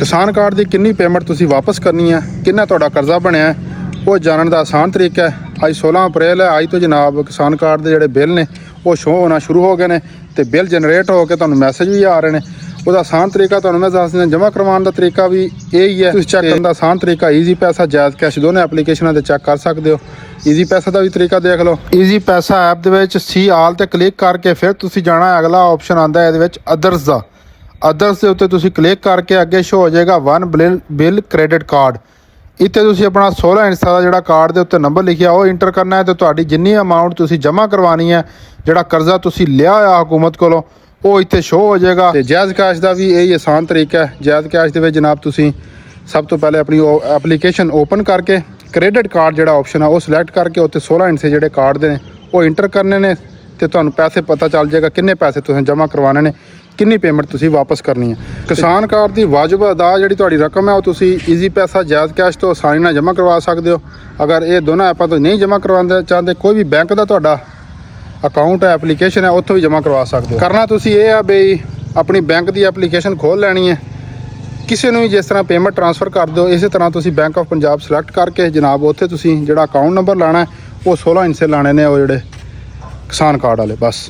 ਕਿਸਾਨ ਕਾਰਡ ਦੀ ਕਿੰਨੀ ਪੇਮੈਂਟ ਤੁਸੀਂ ਵਾਪਸ ਕਰਨੀ ਹੈ, ਕਿੰਨਾ ਤੁਹਾਡਾ ਕਰਜ਼ਾ ਬਣਿਆ, ਉਹ ਜਾਣਨ ਦਾ ਆਸਾਨ ਤਰੀਕਾ ਹੈ। ਅੱਜ 16 ਅਪ੍ਰੈਲ ਹੈ। ਅੱਜ ਤੋਂ ਜਨਾਬ ਕਿਸਾਨ ਕਾਰਡ ਦੇ ਜਿਹੜੇ ਬਿੱਲ ਨੇ ਉਹ ਸ਼ੋਅ ਹੋਣਾ ਸ਼ੁਰੂ ਹੋ ਗਏ ਨੇ ਤੇ ਬਿੱਲ ਜਨਰੇਟ ਹੋ ਕੇ ਤੁਹਾਨੂੰ ਮੈਸੇਜ ਵੀ ਆ ਰਹੇ ਨੇ। ਉਹਦਾ ਆਸਾਨ ਤਰੀਕਾ ਤੁਹਾਨੂੰ ਮੈਂ ਦੱਸ ਦਿੰਦਾ। ਜਮ੍ਹਾਂ ਕਰਵਾਉਣ ਦਾ ਤਰੀਕਾ ਵੀ ਇਹ ਹੀ ਹੈ। ਤੁਸੀਂ ਚੈੱਕ ਕਰਨ ਦਾ ਆਸਾਨ ਤਰੀਕਾ ਈਜ਼ੀ ਪੈਸਾ, ਜਾਇਜ਼ ਕੈਸ਼ ਦੋਨੇ ਐਪਲੀਕੇਸ਼ਨਾਂ ਤੇ ਚੈੱਕ ਕਰ ਸਕਦੇ ਹੋ। ਈਜ਼ੀ ਪੈਸਾ ਦਾ ਵੀ ਤਰੀਕਾ ਦੇਖ ਲਓ। ਈਜ਼ੀ ਪੈਸਾ ਐਪ ਦੇ ਵਿੱਚ ਸੀ ਆਲ ਤੇ ਕਲਿੱਕ ਕਰਕੇ ਫਿਰ ਤੁਸੀਂ ਜਾਣਾ, ਅਗਲਾ ਆਪਸ਼ਨ ਆਉਂਦਾ ਇਹਦੇ ਵਿੱਚ ਅਦਰਸ ਦਾ। ਅਦਰਸ ਦੇ ਉੱਤੇ ਤੁਸੀਂ ਕਲਿੱਕ ਕਰਕੇ ਅੱਗੇ ਸ਼ੋ ਹੋ ਜਾਏਗਾ ਵਨ ਬਿੱਲ ਕ੍ਰੈਡਿਟ ਕਾਰਡ। ਇੱਥੇ ਤੁਸੀਂ ਆਪਣਾ 16 ਇੰਚ ਦਾ ਜਿਹੜਾ ਕਾਰਡ ਦੇ ਉੱਤੇ ਨੰਬਰ ਲਿਖਿਆ ਉਹ ਇੰਟਰ ਕਰਨਾ ਹੈ ਤੇ ਤੁਹਾਡੀ ਜਿੰਨੀ ਅਮਾਊਂਟ ਤੁਸੀਂ ਜਮ੍ਹਾਂ ਕਰਵਾਉਣੀ ਹੈ, ਜਿਹੜਾ ਕਰਜ਼ਾ ਤੁਸੀਂ ਲਿਆ ਹੋਇਆ ਹਕੂਮਤ ਕੋਲੋਂ, ਉਹ ਇੱਥੇ ਸ਼ੋ ਹੋ ਜਾਏਗਾ। ਤੇ ਜਾਇਜ਼ ਕੈਸ਼ ਦਾ ਵੀ ਇਹੀ ਆਸਾਨ ਤਰੀਕਾ ਹੈ। ਜਾਇਜ਼ ਕੈਸ਼ ਦੇ ਵਿੱਚ ਜਨਾਬ ਤੁਸੀਂ ਸਭ ਤੋਂ ਪਹਿਲੇ ਆਪਣੀ ਐਪਲੀਕੇਸ਼ਨ ਓਪਨ ਕਰਕੇ ਕ੍ਰੈਡਿਟ ਕਾਰਡ ਜਿਹੜਾ ਆਪਸ਼ਨ ਆ ਉਹ ਸਿਲੈਕਟ ਕਰਕੇ ਉੱਤੇ 16 ਇੰਚ ਦੇ ਜਿਹੜੇ ਕਾਰਡ ਦੇ ਨੇ ਉਹ ਇੰਟਰ ਕਰਨੇ ਨੇ ਤੇ ਤੁਹਾਨੂੰ ਪੈਸੇ ਪਤਾ ਚੱਲ ਜਾਏਗਾ ਕਿੰਨੇ ਪੈਸੇ ਤੁਸੀਂ ਜਮ੍ਹਾਂ ਕਰਵਾਉਣੇ ਨੇ, ਕਿੰਨੀ ਪੇਮੈਂਟ ਤੁਸੀਂ ਵਾਪਸ ਕਰਨੀ ਹੈ। ਕਿਸਾਨ ਕਾਰਡ ਦੀ ਵਾਜਬ ਅਦਾ ਜਿਹੜੀ ਤੁਹਾਡੀ ਰਕਮ ਹੈ ਉਹ ਤੁਸੀਂ ਈਜ਼ੀ ਪੈਸਾ, ਜਾਇਜ਼ ਕੈਸ਼ ਤੋਂ ਆਸਾਨੀ ਨਾਲ ਜਮ੍ਹਾਂ ਕਰਵਾ ਸਕਦੇ ਹੋ। ਅਗਰ ਇਹ ਦੋਨਾਂ ਐਪਾਂ ਤੋਂ ਨਹੀਂ ਜਮ੍ਹਾਂ ਕਰਵਾਉਣਾ ਚਾਹੁੰਦੇ, ਕੋਈ ਵੀ ਬੈਂਕ ਦਾ ਤੁਹਾਡਾ ਅਕਾਊਂਟ ਹੈ, ਐਪਲੀਕੇਸ਼ਨ ਹੈ, ਉੱਥੋਂ ਵੀ ਜਮ੍ਹਾਂ ਕਰਵਾ ਸਕਦੇ ਹੋ। ਕਰਨਾ ਤੁਸੀਂ ਇਹ ਆ ਬਈ ਆਪਣੀ ਬੈਂਕ ਦੀ ਐਪਲੀਕੇਸ਼ਨ ਖੋਲ੍ਹ ਲੈਣੀ ਹੈ। ਕਿਸੇ ਨੂੰ ਵੀ ਜਿਸ ਤਰ੍ਹਾਂ ਪੇਮੈਂਟ ਟ੍ਰਾਂਸਫਰ ਕਰ ਦਿਓ, ਇਸੇ ਤਰ੍ਹਾਂ ਤੁਸੀਂ ਬੈਂਕ ਆਫ ਪੰਜਾਬ ਸਿਲੈਕਟ ਕਰਕੇ ਜਨਾਬ ਉੱਥੇ ਤੁਸੀਂ ਜਿਹੜਾ ਅਕਾਊਂਟ ਨੰਬਰ ਲਾਣਾ ਉਹ 16 ਇੰਚ ਲਾਣੇ ਨੇ, ਉਹ ਜਿਹੜੇ ਕਿਸਾਨ ਕਾਰਡ ਵਾਲੇ। ਬਸ।